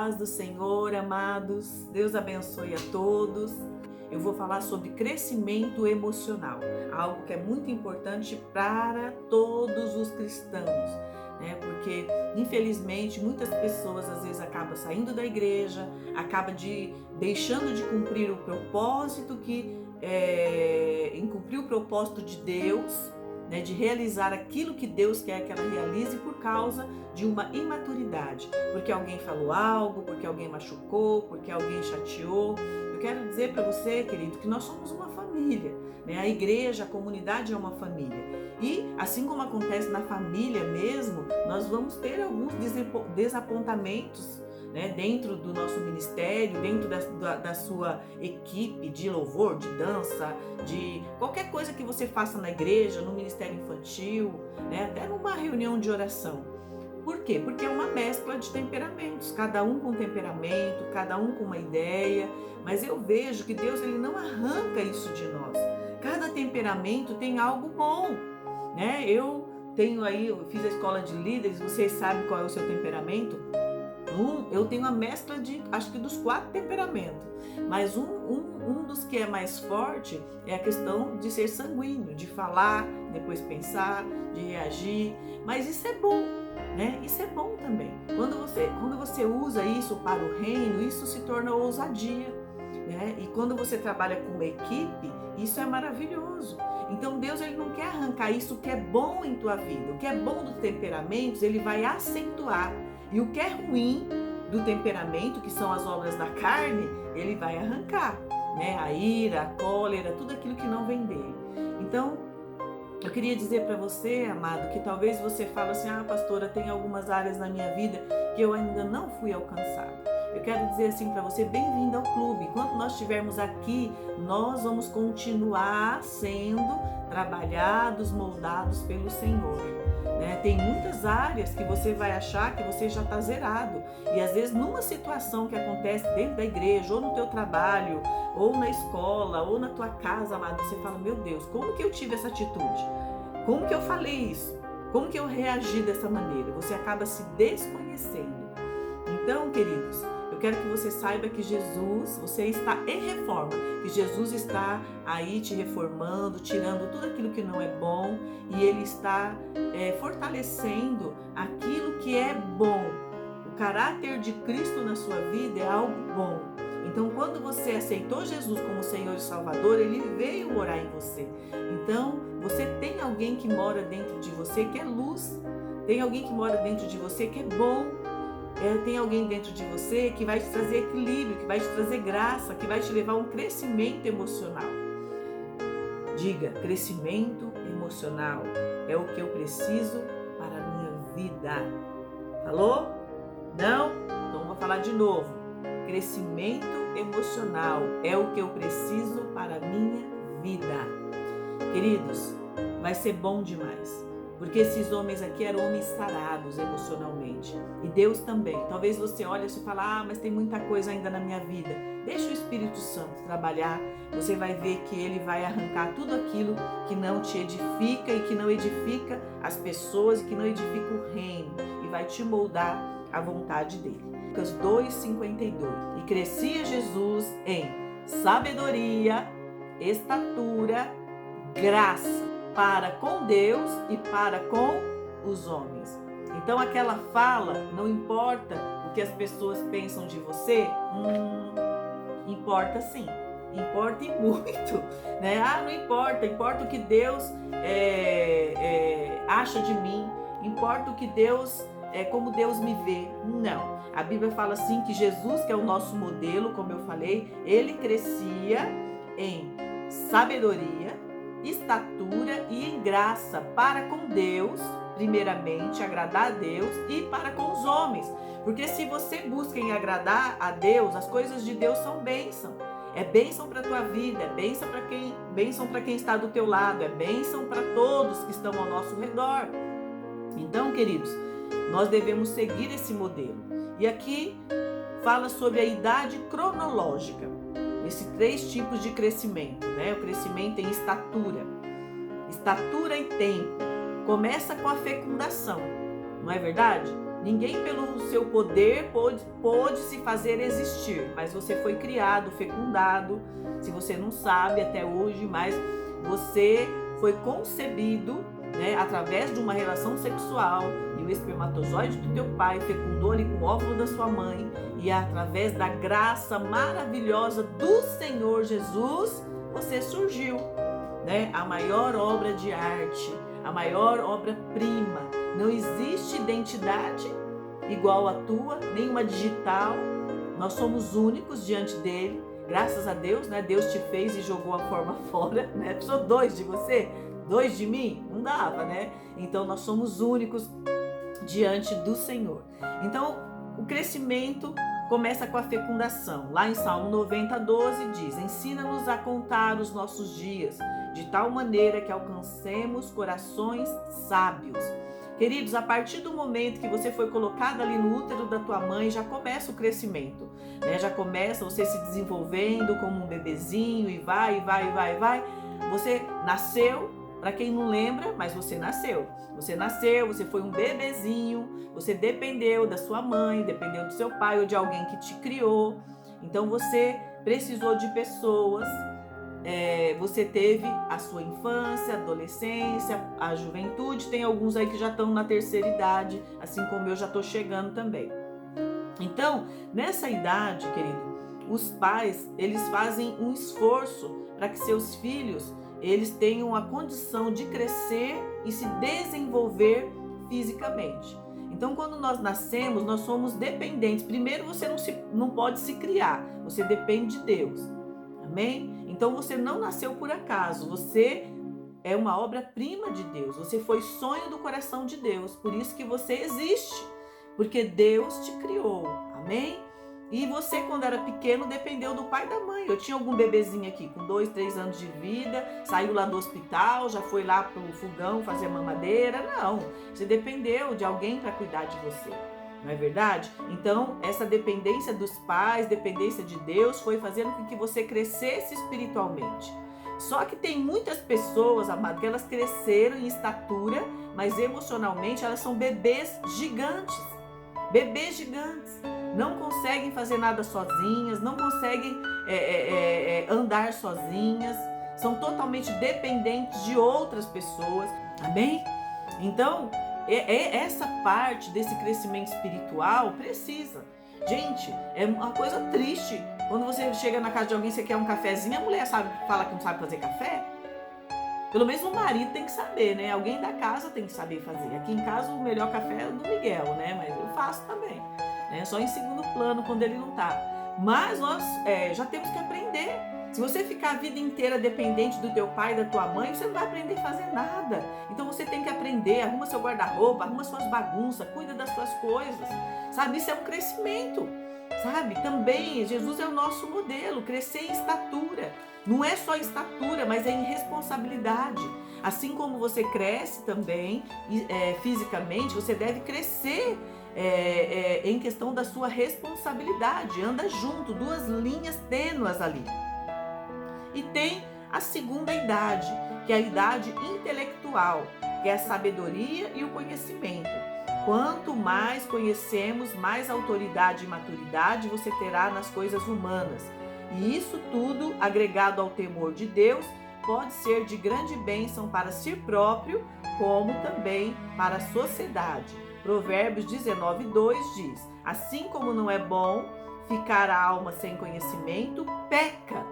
paz do Senhor, amados. Deus abençoe a todos. Eu vou falar sobre crescimento emocional, algo que é muito importante para todos os cristãos, né? Porque, infelizmente, muitas pessoas às vezes acabam saindo da igreja, acabam deixando de cumprir o propósito em cumprir o propósito de Deus, né, de realizar aquilo que Deus quer que ela realize por causa de uma imaturidade, porque alguém falou algo, porque alguém machucou, porque alguém chateou. Eu quero dizer para você, querido, que nós somos uma família, né? A igreja, a comunidade é uma família. E assim como acontece na família mesmo, nós vamos ter alguns desapontamentos, né, dentro do nosso ministério, dentro da sua equipe de louvor, de dança, de qualquer coisa que você faça na igreja, no ministério infantil, né, até numa reunião de oração. Por quê? Porque é uma mescla de temperamentos, cada um com temperamento, cada um com uma ideia, mas eu vejo que Deus ele não arranca isso de nós. Cada temperamento tem algo bom, né? Eu fiz a escola de líderes, vocês sabem qual é o seu temperamento? Eu tenho a mescla acho que dos 4 temperamentos, mas um dos que é mais forte é a questão de ser sanguíneo, de falar, depois pensar, de reagir, mas isso é bom, né? Isso é bom também. Quando você usa isso para o reino, isso se torna ousadia, né? E quando você trabalha com uma equipe, isso é maravilhoso. Então Deus ele não quer arrancar isso que é bom em tua vida. O que é bom dos temperamentos, ele vai acentuar. E o que é ruim do temperamento, que são as obras da carne, ele vai arrancar, né? A ira, a cólera, tudo aquilo que não vem dele. Então, eu queria dizer para você, amado, que talvez você fale assim, pastora, tem algumas áreas na minha vida que eu ainda não fui alcançado. Eu quero dizer assim para você, bem-vindo ao clube. Enquanto nós estivermos aqui, nós vamos continuar sendo trabalhados, moldados pelo Senhor. Né? Tem muitas áreas que você vai achar que você já está zerado. E às vezes numa situação que acontece dentro da igreja, ou no teu trabalho, ou na escola, ou na tua casa, amado, você fala, meu Deus, como que eu tive essa atitude? Como que eu falei isso? Como que eu reagi dessa maneira? Você acaba se desconhecendo. Então, queridos, eu quero que você saiba que você está em reforma, que Jesus está aí te reformando, tirando tudo aquilo que não é bom e Ele está fortalecendo aquilo que é bom. O caráter de Cristo na sua vida é algo bom. Então, quando você aceitou Jesus como Senhor e Salvador, Ele veio morar em você. Então, você tem alguém que mora dentro de você que é luz, tem alguém que mora dentro de você que é bom. Tem alguém dentro de você que vai te trazer equilíbrio, que vai te trazer graça, que vai te levar a um crescimento emocional. Diga, crescimento emocional é o que eu preciso para a minha vida. Falou? Não? Então vou falar de novo. Crescimento emocional é o que eu preciso para a minha vida. Queridos, vai ser bom demais. Porque esses homens aqui eram homens sarados emocionalmente. E Deus também. Talvez você olhe e fale, mas tem muita coisa ainda na minha vida. Deixa o Espírito Santo trabalhar. Você vai ver que Ele vai arrancar tudo aquilo que não te edifica e que não edifica as pessoas e que não edifica o reino. E vai te moldar à vontade dEle. Lucas 2:52. E crescia Jesus em sabedoria, estatura, graça para com Deus e para com os homens. Então aquela fala, não importa o que as pessoas pensam de você, importa sim, importa e muito, né? Não importa, importa o que Deus acha de mim, importa o que Deus, como Deus me vê. Não, a Bíblia fala assim que Jesus, que é o nosso modelo, como eu falei, ele crescia em sabedoria, estatura e em graça para com Deus, primeiramente agradar a Deus e para com os homens, porque se você busca em agradar a Deus, as coisas de Deus são bênção. É bênção para a tua vida, é bênção para quem está do teu lado, é bênção para todos que estão ao nosso redor. Então, queridos, nós devemos seguir esse modelo. E aqui fala sobre a idade cronológica. Esses 3 tipos de crescimento, né? O crescimento em estatura e tempo. Começa com a fecundação, não é verdade? Ninguém pelo seu poder pôde se fazer existir, mas você foi criado, fecundado. Se você não sabe até hoje, mas você foi concebido, né, através de uma relação sexual, e o espermatozoide do teu pai fecundou ali com o óvulo da sua mãe, e através da graça maravilhosa do Senhor Jesus, você surgiu, né? A maior obra de arte, a maior obra-prima. Não existe identidade igual à tua, nenhuma digital. Nós somos únicos diante dele. Graças a Deus, né? Deus te fez e jogou a forma fora, né? Precisou 2 de você, 2 de mim? Não dava, né? Então nós somos únicos diante do Senhor. Então o crescimento começa com a fecundação. Lá em Salmo 90:12 diz: ensina-nos a contar os nossos dias, de tal maneira que alcancemos corações sábios. Queridos, a partir do momento que você foi colocado ali no útero da tua mãe, já começa o crescimento, né? Já começa você se desenvolvendo como um bebezinho e vai. Você nasceu, para quem não lembra, mas você nasceu. Você nasceu, você foi um bebezinho, você dependeu da sua mãe, dependeu do seu pai ou de alguém que te criou. Então você precisou de pessoas. Você teve a sua infância, adolescência, a juventude. Tem alguns aí que já estão na terceira idade, assim como eu já estou chegando também. Então, nessa idade, querido, os pais, eles fazem um esforço para que seus filhos, eles tenham a condição de crescer e se desenvolver fisicamente. Então, quando nós nascemos, nós somos dependentes. Primeiro, você não pode se criar, você depende de Deus. Amém? Então você não nasceu por acaso, você é uma obra-prima de Deus, você foi sonho do coração de Deus, por isso que você existe, porque Deus te criou, amém? E você, quando era pequeno, dependeu do pai e da mãe. Eu tinha algum bebezinho aqui com 2, 3 anos de vida, saiu lá do hospital, já foi lá pro fogão fazer mamadeira. Não, você dependeu de alguém para cuidar de você. Não é verdade? Então, essa dependência dos pais, dependência de Deus, foi fazendo com que você crescesse espiritualmente. Só que tem muitas pessoas, amado, que elas cresceram em estatura, mas emocionalmente elas são bebês gigantes. Bebês gigantes. Não conseguem fazer nada sozinhas, não conseguem andar sozinhas, são totalmente dependentes de outras pessoas. Amém? Então, essa parte desse crescimento espiritual precisa. Gente, é uma coisa triste. Quando você chega na casa de alguém, você quer um cafezinho, a mulher fala que não sabe fazer café. Pelo menos o marido tem que saber, né? Alguém da casa tem que saber fazer. Aqui em casa o melhor café é o do Miguel, né? Mas eu faço também, né? Só em segundo plano quando ele não tá. Mas nós já temos que aprender. Se você ficar a vida inteira dependente do teu pai e da tua mãe, você não vai aprender a fazer nada. Então você tem que aprender, arruma seu guarda-roupa, arruma suas bagunças, cuida das suas coisas, sabe? Isso é um crescimento, sabe? Também Jesus é o nosso modelo, crescer em estatura. Não é só em estatura, mas é em responsabilidade. Assim como você cresce também fisicamente, você deve crescer em questão da sua responsabilidade. Anda junto, 2 linhas tênues ali. E tem a segunda idade, que é a idade intelectual, que é a sabedoria e o conhecimento. Quanto mais conhecemos, mais autoridade e maturidade você terá nas coisas humanas. E isso tudo, agregado ao temor de Deus, pode ser de grande bênção para si próprio, como também para a sociedade. Provérbios 19:2 diz: assim como não é bom ficar a alma sem conhecimento, peca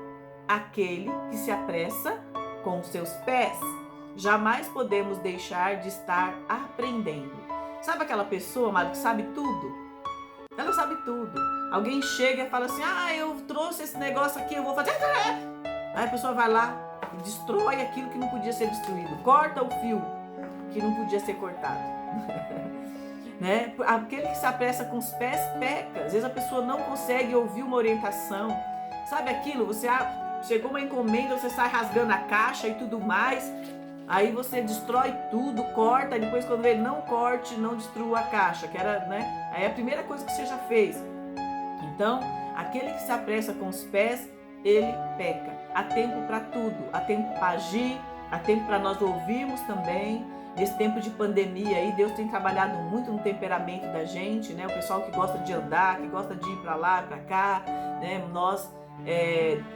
aquele que se apressa com seus pés. Jamais podemos deixar de estar aprendendo. Sabe aquela pessoa, amado, que sabe tudo? Ela sabe tudo. Alguém chega e fala assim: eu trouxe esse negócio aqui, eu vou fazer. Aí a pessoa vai lá e destrói aquilo que não podia ser destruído. Corta o fio que não podia ser cortado. Né? Aquele que se apressa com os pés, peca. Às vezes a pessoa não consegue ouvir uma orientação. Sabe aquilo? Você chegou uma encomenda, você sai rasgando a caixa e tudo mais. Aí você destrói tudo, corta, e depois quando ele não corte, não destrua a caixa, que era, né? Aí é a primeira coisa que você já fez. Então, aquele que se apressa com os pés, ele peca. Há tempo para tudo, há tempo para agir, há tempo para nós ouvirmos também. Nesse tempo de pandemia aí, Deus tem trabalhado muito no temperamento da gente, né? O pessoal que gosta de andar, que gosta de ir para lá, para cá, né? Nós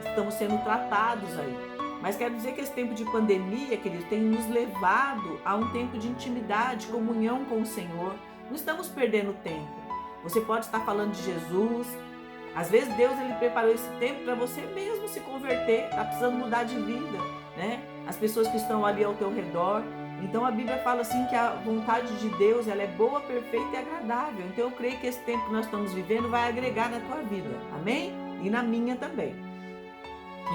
estamos sendo tratados aí. Mas quero dizer que esse tempo de pandemia, queridos, tem nos levado a um tempo de intimidade, comunhão com o Senhor. Não estamos perdendo tempo. Você pode estar falando de Jesus. Às vezes Deus ele preparou esse tempo para você mesmo se converter, está precisando mudar de vida, né? As pessoas que estão ali ao teu redor. Então a Bíblia fala assim que a vontade de Deus ela é boa, perfeita e agradável. Então eu creio que esse tempo que nós estamos vivendo vai agregar na tua vida, amém? E na minha também.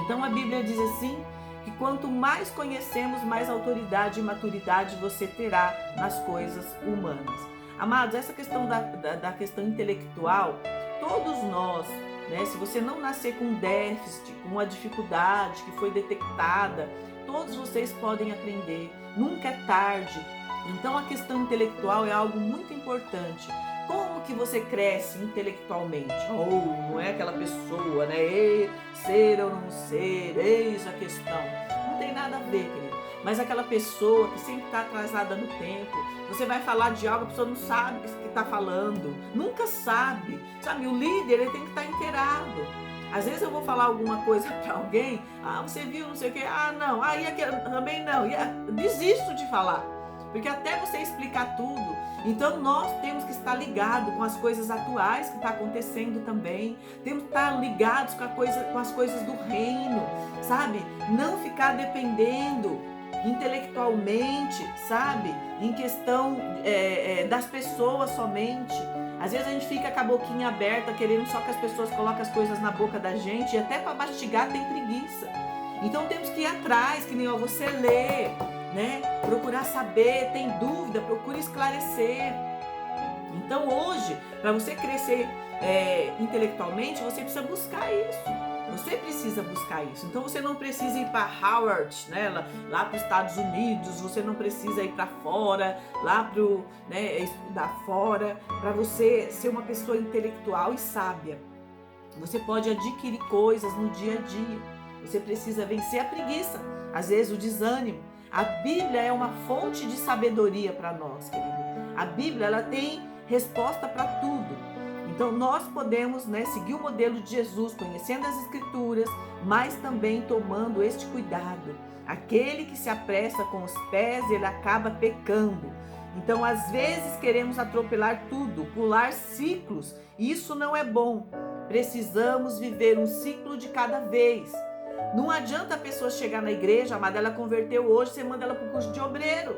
Então a Bíblia diz assim, que quanto mais conhecemos, mais autoridade e maturidade você terá nas coisas humanas. Amados, essa questão da questão intelectual, todos nós, né, se você não nascer com um déficit, com uma dificuldade que foi detectada, todos vocês podem aprender, nunca é tarde. Então a questão intelectual é algo muito importante. Como que você cresce intelectualmente? Não é aquela pessoa, né? Ser ou não ser, eis a questão. Não tem nada a ver, querido. Mas aquela pessoa que sempre está atrasada no tempo, você vai falar de algo, a pessoa não sabe o que está falando, nunca sabe. Sabe, o líder ele tem que estar inteirado. Às vezes eu vou falar alguma coisa para alguém, você viu, não sei o quê, não, também não, desisto de falar, porque até você explicar tudo, então nós temos que estar ligados com as coisas atuais que está acontecendo também, temos que estar ligados com as coisas do reino, sabe, não ficar dependendo intelectualmente, sabe, em questão das pessoas somente. Às vezes a gente fica com a boquinha aberta, querendo só que as pessoas coloquem as coisas na boca da gente, e até para mastigar tem preguiça. Então temos que ir atrás, que nem você ler, né? Procurar saber, tem dúvida, procure esclarecer. Então hoje, para você crescer intelectualmente, você precisa buscar isso. Você precisa buscar isso. Então você não precisa ir para Harvard, né, lá para os Estados Unidos, você não precisa ir para fora, estudar fora, para você ser uma pessoa intelectual e sábia. Você pode adquirir coisas no dia a dia. Você precisa vencer a preguiça, às vezes o desânimo. A Bíblia é uma fonte de sabedoria para nós, querido. A Bíblia ela tem resposta para tudo. Então nós podemos, seguir o modelo de Jesus, conhecendo as Escrituras, mas também tomando este cuidado. Aquele que se apressa com os pés, ele acaba pecando. Então às vezes queremos atropelar tudo, pular ciclos, e isso não é bom. Precisamos viver um ciclo de cada vez. Não adianta a pessoa chegar na igreja, amada, ela converteu hoje, você manda ela para o curso de obreiro.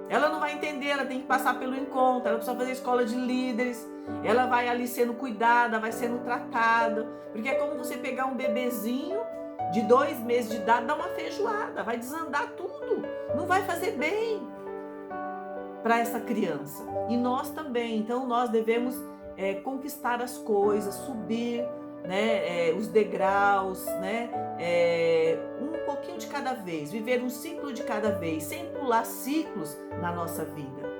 Ela não vai entender, ela tem que passar pelo encontro, ela precisa fazer escola de líderes, ela vai ali sendo cuidada, vai sendo tratada, porque é como você pegar um bebezinho de 2 meses de idade, dar uma feijoada, vai desandar tudo, não vai fazer bem para essa criança. E nós também, então nós devemos conquistar as coisas, subir, os degraus, um pouquinho de cada vez, viver um ciclo de cada vez, sem pular ciclos na nossa vida.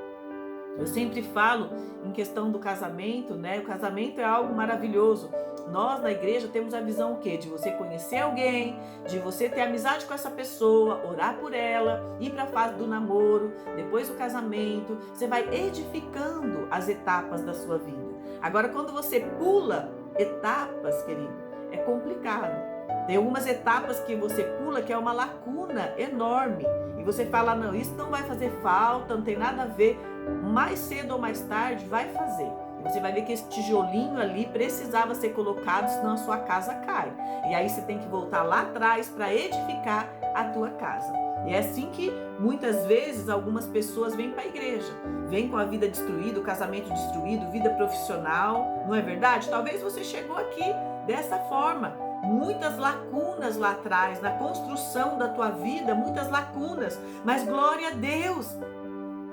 Eu sempre falo em questão do casamento, o casamento é algo maravilhoso. Nós na igreja temos a visão o quê? De você conhecer alguém, de você ter amizade com essa pessoa, orar por ela, ir para a fase do namoro, depois do casamento, você vai edificando as etapas da sua vida. Agora quando você pula etapas, querido, é complicado. Tem algumas etapas que você pula que é uma lacuna enorme e você fala, não, isso não vai fazer falta, não tem nada a ver, mais cedo ou mais tarde vai fazer. E você vai ver que esse tijolinho ali precisava ser colocado, senão a sua casa cai. E aí você tem que voltar lá atrás para edificar a tua casa. E é assim que muitas vezes algumas pessoas vêm para a igreja, vêm com a vida destruída, o casamento destruído, vida profissional, não é verdade? Talvez você chegou aqui dessa forma, muitas lacunas lá atrás, na construção da tua vida, muitas lacunas, mas glória a Deus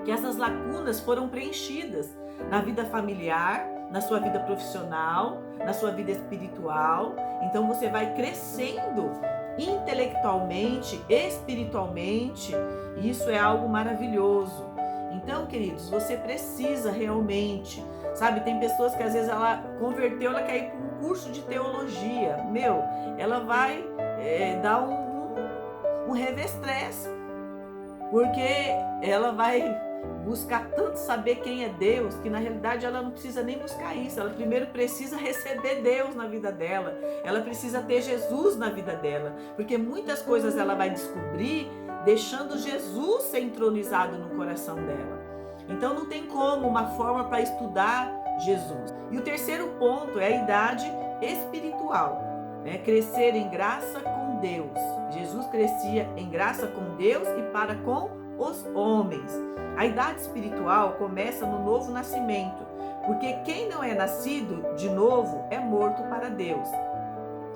que essas lacunas foram preenchidas na vida familiar, na sua vida profissional, na sua vida espiritual. Então você vai crescendo intelectualmente, espiritualmente, e isso é algo maravilhoso. Então, queridos, você precisa realmente, sabe, tem pessoas que às vezes ela converteu, ela quer ir para um curso de teologia, ela vai dar um revestrez, porque ela vai buscar tanto saber quem é Deus, que na realidade ela não precisa nem buscar isso. Ela primeiro precisa receber Deus na vida dela, ela precisa ter Jesus na vida dela, porque muitas coisas ela vai descobrir deixando Jesus ser entronizado no coração dela. Então não tem como uma forma para estudar Jesus. E o terceiro ponto é a idade espiritual, né? Crescer em graça com Deus. Jesus crescia em graça com Deus e para com os homens. A idade espiritual começa no novo nascimento, porque quem não é nascido de novo é morto para Deus.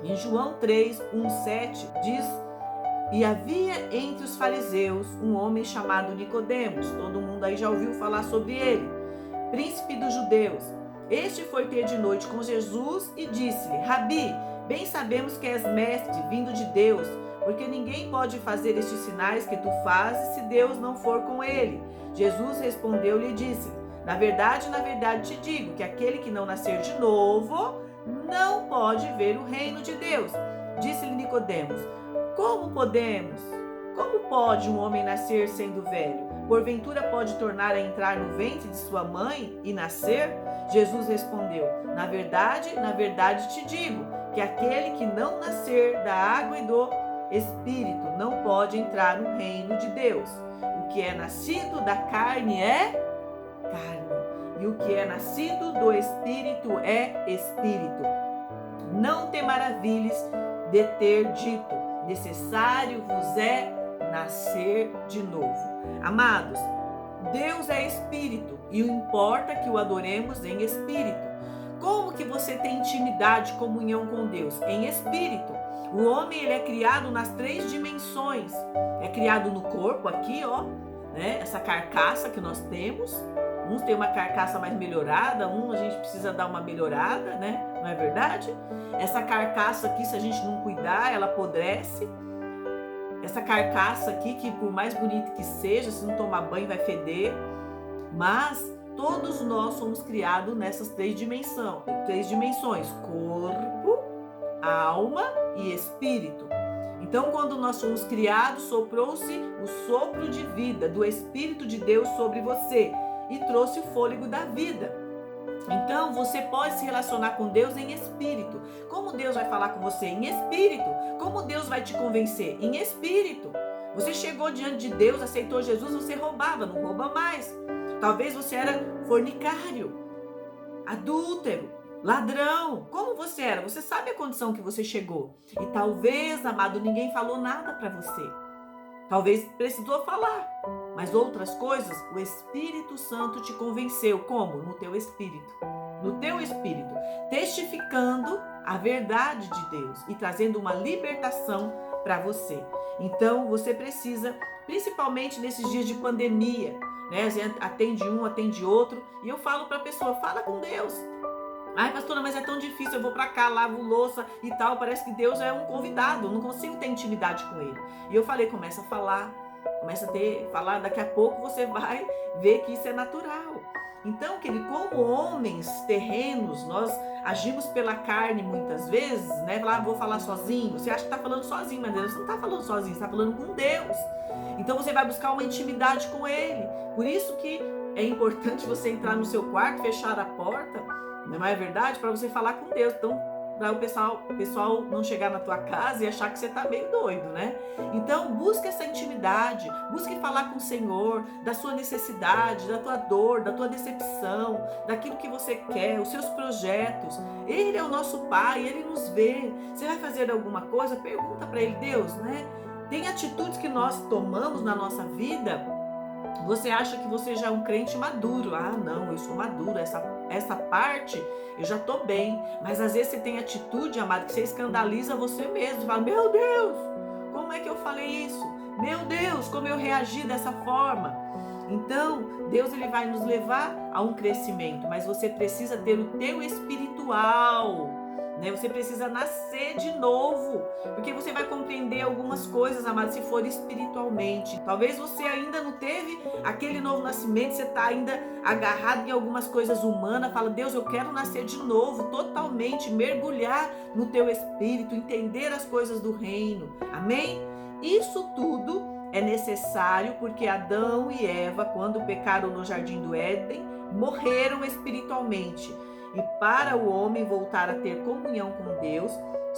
Em João 3, 1, 7 diz: e havia entre os fariseus um homem chamado Nicodemos, todo mundo aí já ouviu falar sobre ele, príncipe dos judeus. Este foi ter de noite com Jesus e disse-lhe: Rabi, bem sabemos que és mestre, vindo de Deus, porque ninguém pode fazer estes sinais que tu fazes se Deus não for com ele. Jesus respondeu-lhe e disse: na verdade te digo que aquele que não nascer de novo não pode ver o reino de Deus. Disse-lhe Nicodemos: como pode um homem nascer sendo velho? Porventura pode tornar a entrar no ventre de sua mãe e nascer? Jesus respondeu: na verdade te digo que aquele que não nascer da água e do Espírito não pode entrar no reino de Deus. O que é nascido da carne é carne, e o que é nascido do Espírito é Espírito. Não te maravilhes de ter dito: necessário vos é nascer de novo. Amados, Deus é Espírito e importa que o adoremos em Espírito. Como que você tem intimidade, comunhão com Deus? Em Espírito. O homem, ele é criado nas 3 dimensões. É criado no corpo, aqui, ó, né? Essa carcaça que nós temos. Uns tem uma carcaça mais melhorada, a gente precisa dar uma melhorada, né? Não é verdade? Essa carcaça aqui, se a gente não cuidar, ela apodrece. Essa carcaça aqui, que por mais bonita que seja, se não tomar banho vai feder. Mas todos nós somos criados nessas 3 dimensões: corpo, alma e espírito. Então, quando nós fomos criados, soprou-se o sopro de vida do Espírito de Deus sobre você e trouxe o fôlego da vida. Então, você pode se relacionar com Deus em espírito. Como Deus vai falar com você? Em espírito. Como Deus vai te convencer? Em espírito. Você chegou diante de Deus, aceitou Jesus, você roubava, não rouba mais. Talvez você era fornicário, adúltero, ladrão. Como você era? Você sabe a condição que você chegou. E talvez, amado, ninguém falou nada para você. Talvez precisou falar. Mas outras coisas, o Espírito Santo te convenceu. Como? No teu espírito. No teu espírito. Testificando a verdade de Deus e trazendo uma libertação para você. Então, você precisa, principalmente nesses dias de pandemia, né? A gente atende um, atende outro. E eu falo para a pessoa: fala com Deus. Ai, pastora, mas é tão difícil, eu vou pra cá, lavo louça e tal, parece que Deus é um convidado, eu não consigo ter intimidade com ele. E eu falei: começa a falar, falar, daqui a pouco você vai ver que isso é natural. Então, querido, como homens terrenos, nós agimos pela carne muitas vezes, né? Vou falar sozinho, você acha que tá falando sozinho, mas Deus não tá falando sozinho, você tá falando com Deus. Então você vai buscar uma intimidade com ele. Por isso que é importante você entrar no seu quarto, fechar a porta, não é verdade? Para você falar com Deus. Então, para o pessoal não chegar na tua casa e achar que você está meio doido, né? Então, busque essa intimidade, busque falar com o Senhor da sua necessidade, da tua dor, da tua decepção, daquilo que você quer, os seus projetos. Ele é o nosso Pai, Ele nos vê. Você vai fazer alguma coisa? Pergunta para Ele: Deus, né? Tem atitudes que nós tomamos na nossa vida. Você acha que você já é um crente maduro. Ah, não, eu sou maduro, essa parte eu já tô bem. Mas às vezes você tem atitude, amado, que você escandaliza você mesmo. Você fala: meu Deus, como é que eu falei isso? Meu Deus, como eu reagi dessa forma? Então, Deus, ele vai nos levar a um crescimento, mas você precisa ter o teu espiritual, né? Você precisa nascer de novo, porque você vai compreender algumas coisas, amado, se for espiritualmente. Talvez você ainda não teve aquele novo nascimento, você está ainda agarrado em algumas coisas humanas. Fala: Deus, eu quero nascer de novo, totalmente, mergulhar no teu espírito, entender as coisas do reino. Amém? Isso tudo é necessário porque Adão e Eva, quando pecaram no jardim do Éden, morreram espiritualmente. E para o homem voltar a ter comunhão com Deus,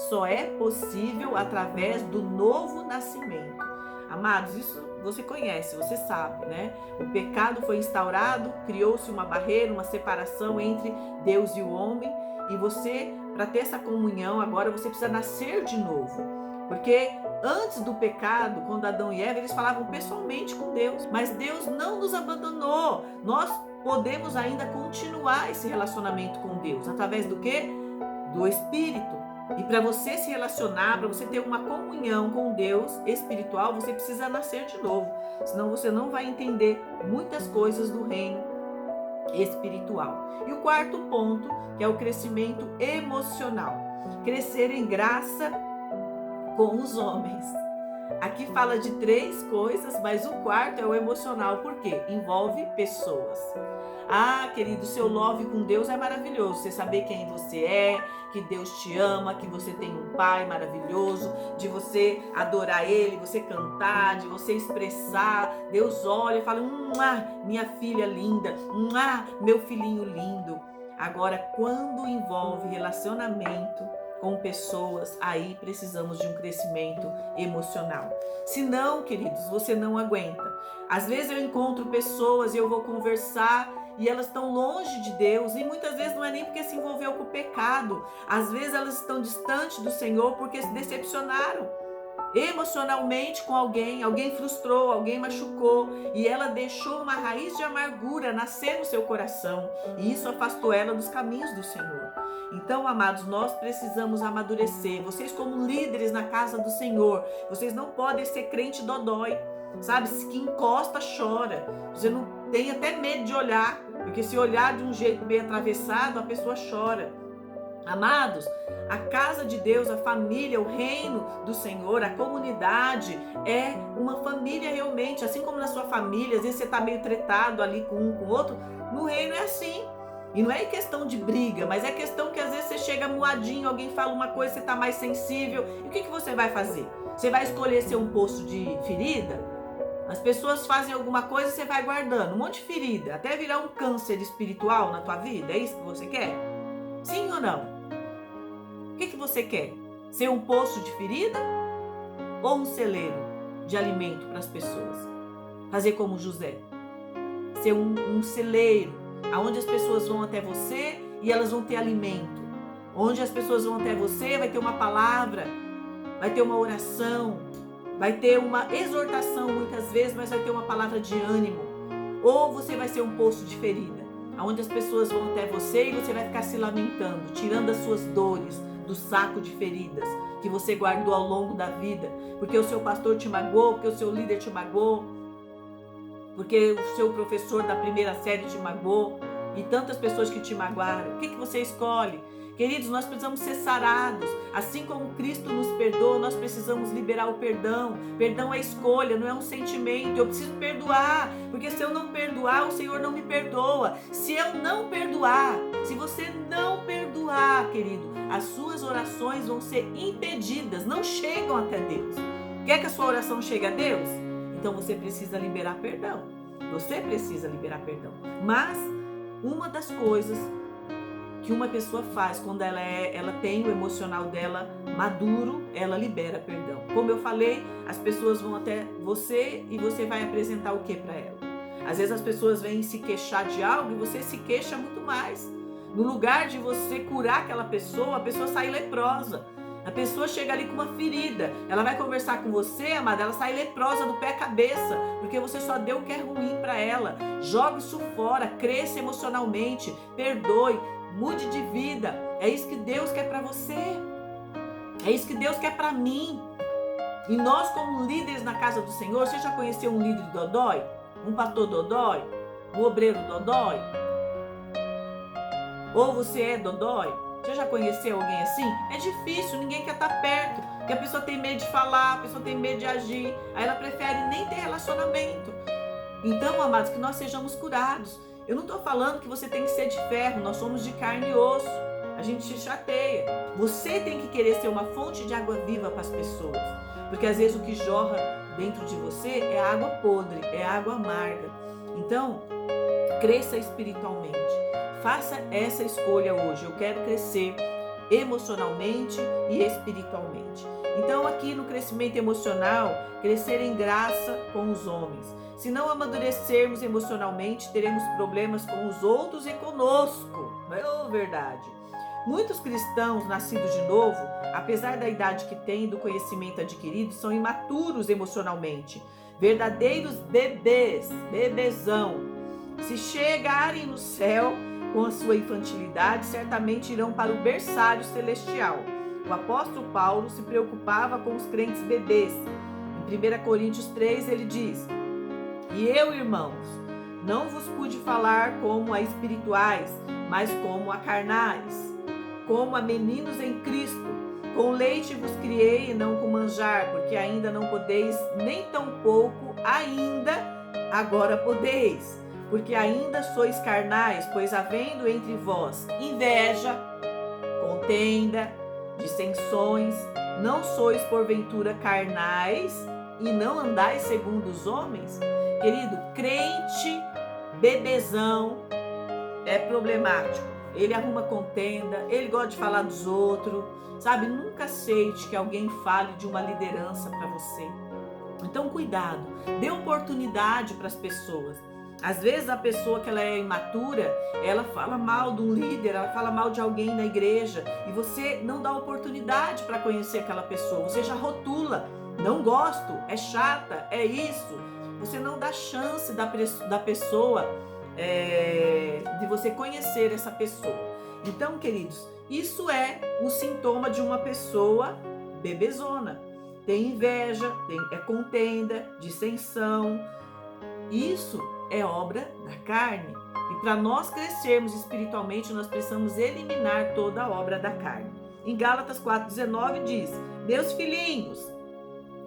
só é possível através do novo nascimento. Amados, isso você conhece, você sabe, né? O pecado foi instaurado, criou-se uma barreira, uma separação entre Deus e o homem. E você, para ter essa comunhão, agora você precisa nascer de novo. Porque antes do pecado, quando Adão e Eva, eles falavam pessoalmente com Deus. Mas Deus não nos abandonou. Nós podemos ainda continuar esse relacionamento com Deus. Através do quê? Do Espírito. E para você se relacionar, para você ter uma comunhão com Deus espiritual, você precisa nascer de novo. Senão você não vai entender muitas coisas do reino espiritual. E o quarto ponto, que é o crescimento emocional. Crescer em graça com os homens. Aqui fala de 3 coisas, mas o quarto é o emocional. Por quê? Envolve pessoas. Ah, querido, seu love com Deus é maravilhoso. Você saber quem você é, que Deus te ama, que você tem um pai maravilhoso, de você adorar Ele, você cantar, de você expressar. Deus olha e fala, minha filha linda, meu filhinho lindo. Agora, quando envolve relacionamento com pessoas, aí precisamos de um crescimento emocional. Se não, queridos, você não aguenta. Às vezes eu encontro pessoas e eu vou conversar e elas estão longe de Deus, e muitas vezes não é nem porque se envolveu com o pecado. Às vezes elas estão distantes do Senhor porque se decepcionaram emocionalmente com alguém frustrou, alguém machucou, e ela deixou uma raiz de amargura nascer no seu coração, e isso afastou ela dos caminhos do Senhor. Então, amados, nós precisamos amadurecer. Vocês, como líderes na casa do Senhor, vocês não podem ser crente dodói, sabe? Se que encosta, chora. Você não tem até medo de olhar, porque se olhar de um jeito bem atravessado, a pessoa chora. Amados, a casa de Deus, a família, o reino do Senhor, a comunidade é uma família realmente. Assim como na sua família, às vezes você está meio tretado ali com um, com o outro, no reino é assim. E não é questão de briga, mas é questão que às vezes você chega moadinho, alguém fala uma coisa, você está mais sensível. E o que você vai fazer? Você vai escolher ser um poço de ferida? As pessoas fazem alguma coisa e você vai guardando um monte de ferida, até virar um câncer espiritual na tua vida. É isso que você quer? Sim ou não? O que você quer? Ser um poço de ferida ou um celeiro de alimento para as pessoas? Fazer como José. Ser um celeiro, aonde as pessoas vão até você e elas vão ter alimento. Onde as pessoas vão até você, vai ter uma palavra, vai ter uma oração, vai ter uma exortação muitas vezes, mas vai ter uma palavra de ânimo. Ou você vai ser um poço de ferida, aonde as pessoas vão até você e você vai ficar se lamentando, tirando as suas dores do saco de feridas que você guardou ao longo da vida, porque o seu pastor te magoou, porque o seu líder te magoou, porque o seu professor da primeira série te magoou, e tantas pessoas que te magoaram. O que você escolhe? Queridos, nós precisamos ser sarados. Assim como Cristo nos perdoa, nós precisamos liberar o perdão. Perdão é escolha, não é um sentimento. Eu preciso perdoar, porque se eu não perdoar, o Senhor não me perdoa. Se eu não perdoar, se você não perdoar, querido, as suas orações vão ser impedidas, não chegam até Deus. Quer que a sua oração chegue a Deus? Então você precisa liberar perdão. Você precisa liberar perdão. Mas uma das coisas que uma pessoa faz quando ela tem o emocional dela maduro, ela libera perdão. Como eu falei, as pessoas vão até você e você vai apresentar o que para ela? Às vezes as pessoas vêm se queixar de algo e você se queixa muito mais. No lugar de você curar aquela pessoa, a pessoa sai leprosa. A pessoa chega ali com uma ferida, ela vai conversar com você, amada, ela sai leprosa do pé à cabeça, porque você só deu o que é ruim para ela. Jogue isso fora, cresça emocionalmente, perdoe, mude de vida. É isso que Deus quer para você. É isso que Deus quer para mim. E nós, como líderes na casa do Senhor, você já conheceu um líder dodói? Um pastor dodói? Um obreiro dodói? Ou você é dodói? Você já conheceu alguém assim? É difícil, ninguém quer estar perto, porque a pessoa tem medo de falar, a pessoa tem medo de agir, aí ela prefere nem ter relacionamento. Então, amados, que nós sejamos curados. Eu não estou falando que você tem que ser de ferro, nós somos de carne e osso, a gente se chateia. Você tem que querer ser uma fonte de água viva para as pessoas, porque às vezes o que jorra dentro de você é água podre, é água amarga. Então, cresça espiritualmente. Faça essa escolha hoje. Eu quero crescer emocionalmente e espiritualmente. Então, aqui no crescimento emocional, crescer em graça com os homens. Se não amadurecermos emocionalmente, teremos problemas com os outros e conosco. É verdade. Muitos cristãos nascidos de novo, apesar da idade que têm e do conhecimento adquirido, são imaturos emocionalmente. Verdadeiros bebezão. Se chegarem no céu com a sua infantilidade, certamente irão para o berçário celestial. O apóstolo Paulo se preocupava com os crentes bebês. Em 1 Coríntios 3 ele diz: "E eu, irmãos, não vos pude falar como a espirituais, mas como a carnais, como a meninos em Cristo. Com leite vos criei e não com manjar, porque ainda não podeis, nem tampouco ainda agora podeis. Porque ainda sois carnais, pois havendo entre vós inveja, contenda, dissensões, não sois porventura carnais e não andais segundo os homens?" Querido, crente bebezão é problemático. Ele arruma contenda, ele gosta de falar dos outros, sabe? Nunca aceite que alguém fale de uma liderança para você. Então, cuidado, dê oportunidade para as pessoas. Às vezes a pessoa que ela é imatura, ela fala mal de um líder, ela fala mal de alguém na igreja e você não dá oportunidade para conhecer aquela pessoa. Você já rotula, não gosto, é chata, é isso. Você não dá chance da pessoa, de você conhecer essa pessoa. Então, queridos, isso é um sintoma de uma pessoa bebezona. Tem inveja, é contenda, dissensão. Isso é obra da carne. E para nós crescermos espiritualmente, nós precisamos eliminar toda a obra da carne. Em Gálatas 4,19 diz: "Meus filhinhos,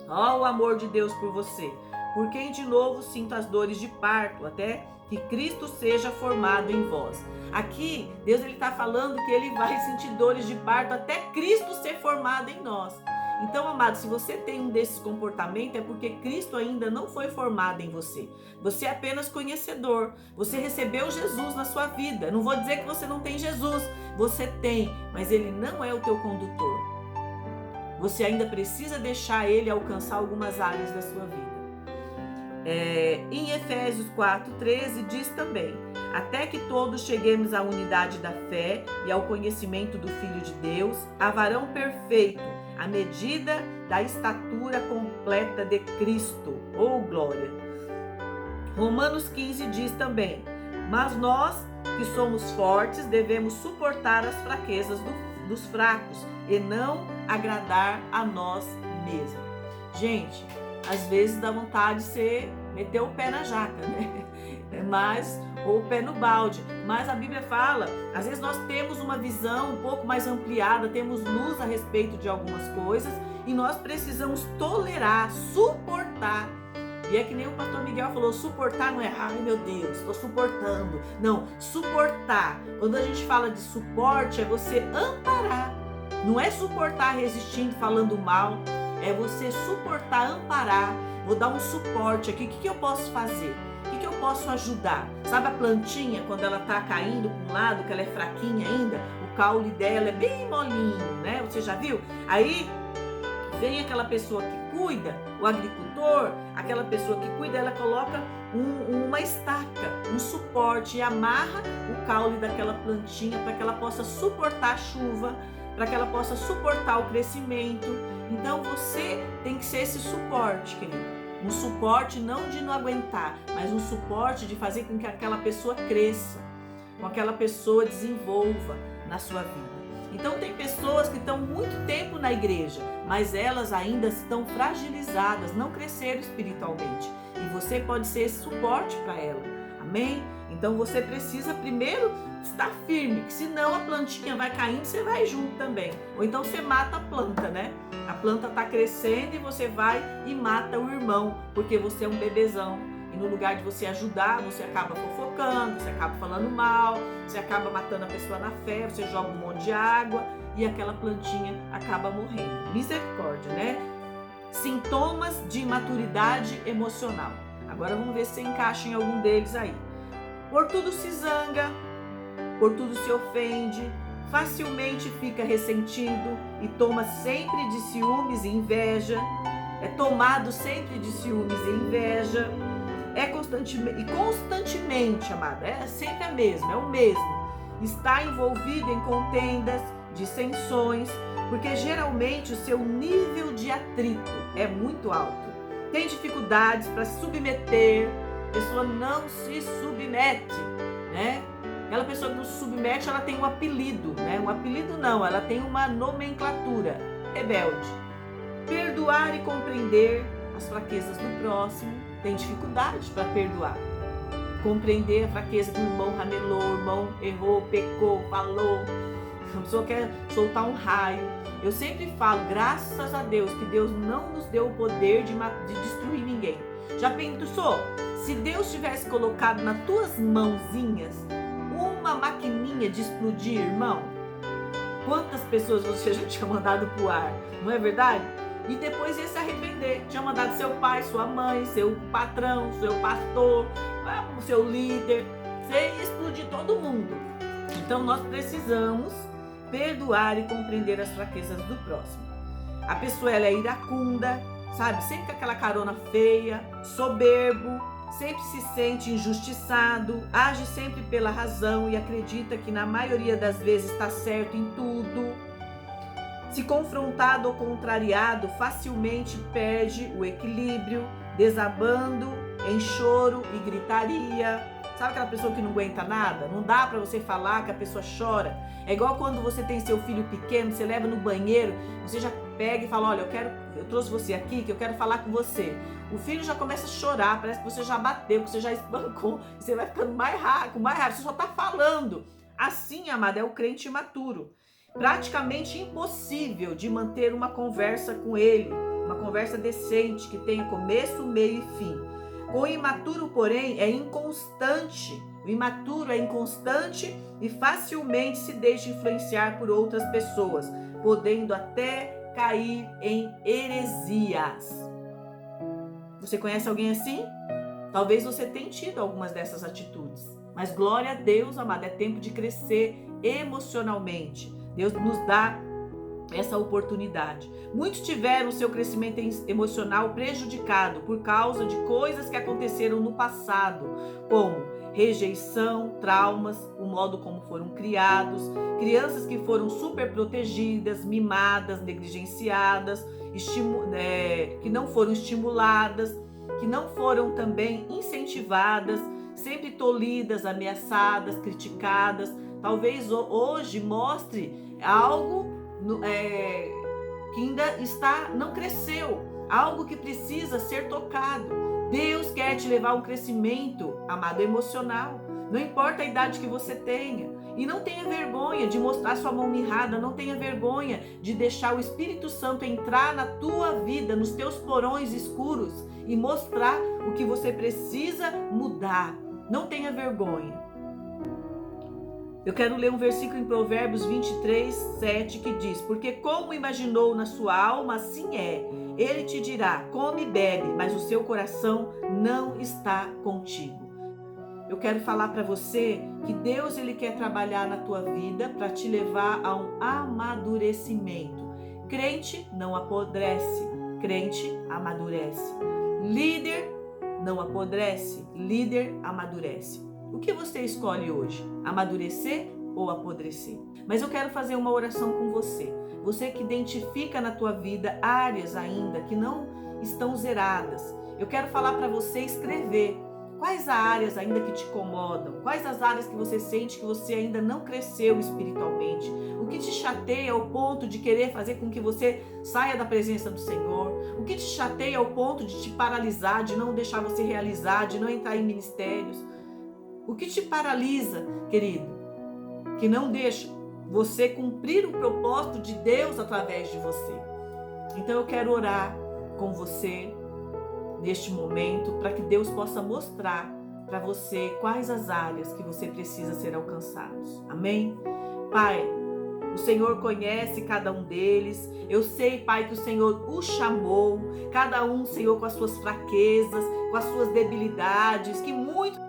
ó o amor de Deus por você, por quem de novo sinto as dores de parto, até que Cristo seja formado em vós." Aqui, Deus está falando que Ele vai sentir dores de parto até Cristo ser formado em nós. Então, amado, se você tem um desses comportamentos, é porque Cristo ainda não foi formado em você. Você é apenas conhecedor. Você recebeu Jesus na sua vida. Não vou dizer que você não tem Jesus. Você tem, mas Ele não é o teu condutor. Você ainda precisa deixar Ele alcançar algumas áreas da sua vida. Em Efésios 4,13 diz também: "Até que todos cheguemos à unidade da fé e ao conhecimento do Filho de Deus, a varão perfeito, à medida da estatura completa de Cristo." Oh, glória! Romanos 15 diz também: "Mas nós que somos fortes devemos suportar as fraquezas dos fracos e não agradar a nós mesmos." Gente, às vezes dá vontade de você meter o pé na jaca, né? Ou o pé no balde. Mas a Bíblia fala, às vezes nós temos uma visão um pouco mais ampliada, temos luz a respeito de algumas coisas e nós precisamos tolerar, suportar. E é que nem o pastor Miguel falou, suportar não é, ai meu Deus, estou suportando. Não, suportar. Quando a gente fala de suporte, é você amparar. Não é suportar resistindo, falando mal. É você suportar, amparar. Vou dar um suporte aqui. O que eu posso fazer? O que eu posso ajudar? Sabe a plantinha, quando ela está caindo para um lado, que ela é fraquinha ainda? O caule dela é bem molinho, né? Você já viu? Aí vem aquela pessoa que cuida, o agricultor, aquela pessoa que cuida, ela coloca uma estaca, um suporte e amarra o caule daquela plantinha para que ela possa suportar a chuva, para que ela possa suportar o crescimento. Então você tem que ser esse suporte, querido. Um suporte não de não aguentar, mas um suporte de fazer com que aquela pessoa cresça, com que aquela pessoa desenvolva na sua vida. Então tem pessoas que estão muito tempo na igreja, mas elas ainda estão fragilizadas, não cresceram espiritualmente. E você pode ser esse suporte para ela. Amém? Então você precisa primeiro estar firme, que senão a plantinha vai caindo e você vai junto também. Ou então você mata a planta, né? A planta está crescendo e você vai e mata o irmão, porque você é um bebezão. E no lugar de você ajudar, você acaba fofocando, você acaba falando mal, você acaba matando a pessoa na fé, você joga um monte de água e aquela plantinha acaba morrendo. Misericórdia, né? Sintomas de imaturidade emocional. Agora vamos ver se você encaixa em algum deles aí. Por tudo se zanga, por tudo se ofende, facilmente fica ressentido e toma sempre de ciúmes e inveja. É tomado sempre de ciúmes e inveja. É constantemente, amada, é sempre a mesma, é o mesmo. Está envolvido em contendas, dissensões, porque geralmente o seu nível de atrito é muito alto. Tem dificuldades para se submeter, a pessoa não se submete, né? Aquela pessoa que não se submete, ela tem um apelido, né? Um apelido não, ela tem uma nomenclatura, rebelde. Perdoar e compreender as fraquezas do próximo, tem dificuldade para perdoar. Compreender a fraqueza do irmão, ramelou, o irmão errou, pecou, falou. A pessoa quer soltar um raio. Eu sempre falo, graças a Deus, que Deus não nos deu o poder de destruir ninguém. Já pensou? Se Deus tivesse colocado nas tuas mãozinhas uma maquininha de explodir, irmão, quantas pessoas você já tinha mandado pro ar, não é verdade? E depois ia se arrepender. Tinha mandado seu pai, sua mãe, seu patrão, seu pastor, seu líder. Você ia explodir todo mundo. Então nós precisamos perdoar e compreender as fraquezas do próximo. A pessoa, ela é iracunda, sabe? Sempre com aquela carona feia, soberbo, sempre se sente injustiçado, age sempre pela razão e acredita que na maioria das vezes está certo em tudo. Se confrontado ou contrariado, facilmente perde o equilíbrio, desabando em choro e gritaria. Sabe aquela pessoa que não aguenta nada? Não dá para você falar que a pessoa chora. É igual quando você tem seu filho pequeno, você leva no banheiro, você já pega e fala, olha, eu trouxe você aqui, que eu quero falar com você. O filho já começa a chorar, parece que você já bateu, que você já espancou, você vai ficando com mais raiva, você só tá falando. Assim, amada, é o crente imaturo. Praticamente impossível de manter uma conversa com ele, uma conversa decente, que tenha começo, meio e fim. O imaturo, porém, é inconstante. O imaturo é inconstante e facilmente se deixa influenciar por outras pessoas, podendo até cair em heresias. Você conhece alguém assim? Talvez você tenha tido algumas dessas atitudes. Mas glória a Deus, amada, é tempo de crescer emocionalmente. Deus nos dá essa oportunidade. Muitos tiveram seu crescimento emocional prejudicado por causa de coisas que aconteceram no passado, como rejeição, traumas, o modo como foram criados, crianças que foram super protegidas, mimadas, negligenciadas, que não foram estimuladas, que não foram também incentivadas, sempre tolhidas, ameaçadas, criticadas. Talvez hoje mostre algo que ainda não cresceu, algo que precisa ser tocado. Deus quer te levar a um crescimento, amado, emocional. Não importa a idade que você tenha. E não tenha vergonha de mostrar sua mão mirrada, não tenha vergonha de deixar o Espírito Santo entrar na tua vida, nos teus porões escuros e mostrar o que você precisa mudar. Não tenha vergonha. Eu quero ler um versículo em Provérbios 23, 7, que diz: porque como imaginou na sua alma, assim é. Ele te dirá, come e bebe, mas o seu coração não está contigo. Eu quero falar para você que Deus, ele quer trabalhar na tua vida para te levar a um amadurecimento. Crente não apodrece, crente amadurece. Líder não apodrece, líder amadurece. O que você escolhe hoje? Amadurecer ou apodrecer? Mas eu quero fazer uma oração com você. Você que identifica na tua vida áreas ainda que não estão zeradas. Eu quero falar para você escrever. Quais as áreas ainda que te incomodam? Quais as áreas que você sente que você ainda não cresceu espiritualmente? O que te chateia ao ponto de querer fazer com que você saia da presença do Senhor? O que te chateia ao ponto de te paralisar, de não deixar você realizar, de não entrar em ministérios? O que te paralisa, querido, que não deixa você cumprir o propósito de Deus através de você? Então eu quero orar com você neste momento para que Deus possa mostrar para você quais as áreas que você precisa ser alcançados. Amém? Pai, O Senhor conhece cada um deles. Eu sei, Pai, que o Senhor o chamou. Cada um, Senhor, com as suas fraquezas, com as suas debilidades, que muitos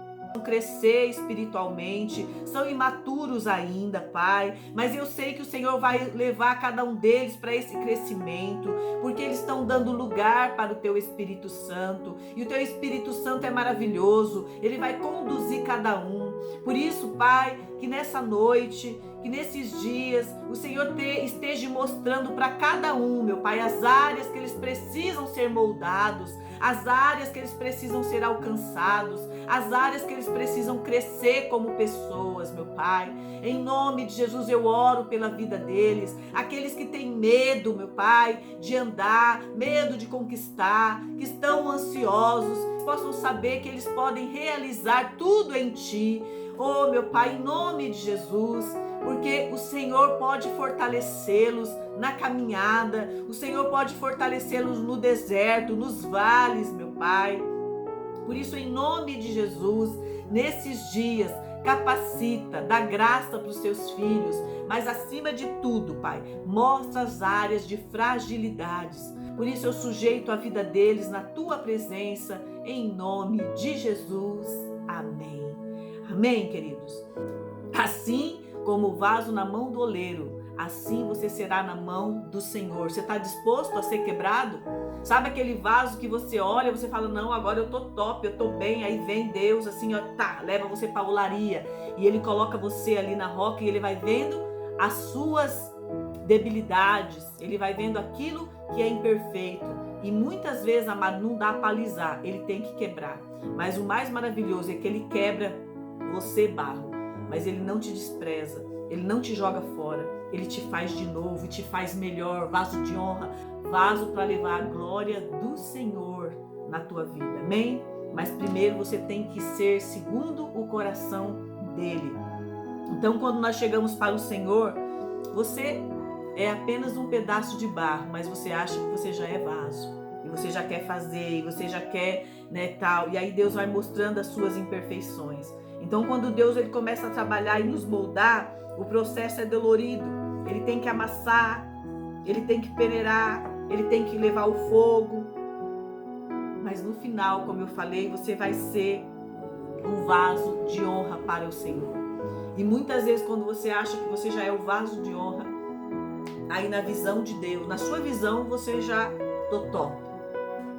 crescer espiritualmente, são imaturos ainda, Pai, mas eu sei que o Senhor vai levar cada um deles para esse crescimento, porque eles estão dando lugar para o Teu Espírito Santo, e o Teu Espírito Santo é maravilhoso, ele vai conduzir cada um. Por isso, Pai, que nessa noite, que nesses dias, o Senhor esteja mostrando para cada um, meu Pai, as áreas que eles precisam ser moldados, as áreas que eles precisam ser alcançados, as áreas que eles precisam crescer como pessoas, meu Pai. Em nome de Jesus eu oro pela vida deles, aqueles que têm medo, meu Pai, de andar, medo de conquistar, que estão ansiosos, possam saber que eles podem realizar tudo em Ti. Oh, meu Pai, em nome de Jesus, porque o Senhor pode fortalecê-los na caminhada, o Senhor pode fortalecê-los no deserto, nos vales, meu Pai. Por isso, em nome de Jesus, nesses dias, capacita, dá graça para os Teus filhos, mas acima de tudo, Pai, mostra as áreas de fragilidades. Por isso, eu sujeito a vida deles na Tua presença, em nome de Jesus. Amém. Amém, queridos? Assim como o vaso na mão do oleiro, assim você será na mão do Senhor. Você está disposto a ser quebrado? Sabe aquele vaso que você olha, você fala, não, agora eu tô top, eu tô bem, aí vem Deus assim, ó, tá, leva você para a olaria, e Ele coloca você ali na roca, e Ele vai vendo as suas debilidades, Ele vai vendo aquilo que é imperfeito, e muitas vezes, amado, não dá para alisar, Ele tem que quebrar, mas o mais maravilhoso é que Ele quebra você, barro, mas Ele não te despreza, Ele não te joga fora, Ele te faz de novo, te faz melhor, vaso de honra, vaso para levar a glória do Senhor na tua vida, amém? Mas primeiro você tem que ser segundo o coração dele. Então, quando nós chegamos para o Senhor, você é apenas um pedaço de barro, mas você acha que você já é vaso, e você já quer fazer, e você já quer, né, tal, e aí Deus vai mostrando as suas imperfeições. Então, quando Deus ele começa a trabalhar e nos moldar, o processo é dolorido, ele tem que amassar, ele tem que peneirar, ele tem que levar o fogo, mas no final, como eu falei, você vai ser um vaso de honra para o Senhor. E muitas vezes quando você acha que você já é o vaso de honra, aí na visão de Deus, na sua visão você já top.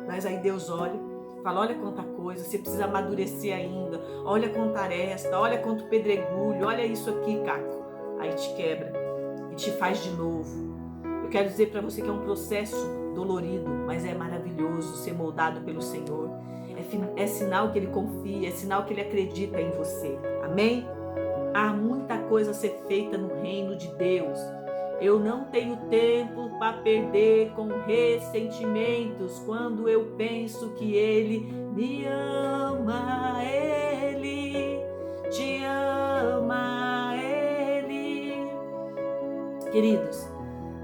Mas aí Deus olha, fala, olha quanta coisa, você precisa amadurecer ainda, olha quanta aresta, olha quanto pedregulho, olha isso aqui, Caco. Aí te quebra e te faz de novo. Eu quero dizer para você que é um processo dolorido, mas é maravilhoso ser moldado pelo Senhor. É sinal que Ele confia, é sinal que Ele acredita em você. Amém? Há muita coisa a ser feita no reino de Deus. Eu não tenho tempo para perder com ressentimentos quando eu penso que Ele me ama, Ele te ama, Ele. Queridos,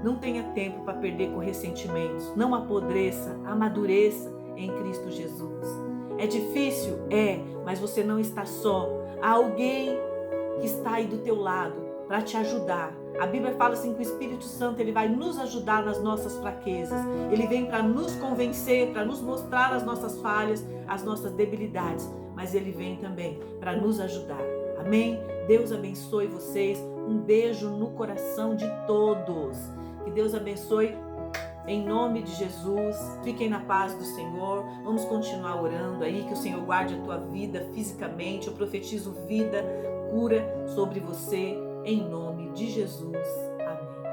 não tenha tempo para perder com ressentimentos. Não apodreça, amadureça em Cristo Jesus. É difícil? É, mas você não está só. Há alguém que está aí do teu lado para te ajudar. A Bíblia fala assim que o Espírito Santo ele vai nos ajudar nas nossas fraquezas. Ele vem para nos convencer, para nos mostrar as nossas falhas, as nossas debilidades. Mas ele vem também para nos ajudar. Amém? Deus abençoe vocês. Um beijo no coração de todos. Que Deus abençoe em nome de Jesus. Fiquem na paz do Senhor. Vamos continuar orando aí, que o Senhor guarde a tua vida fisicamente. Eu profetizo vida, cura sobre você em nome de Jesus. Amém.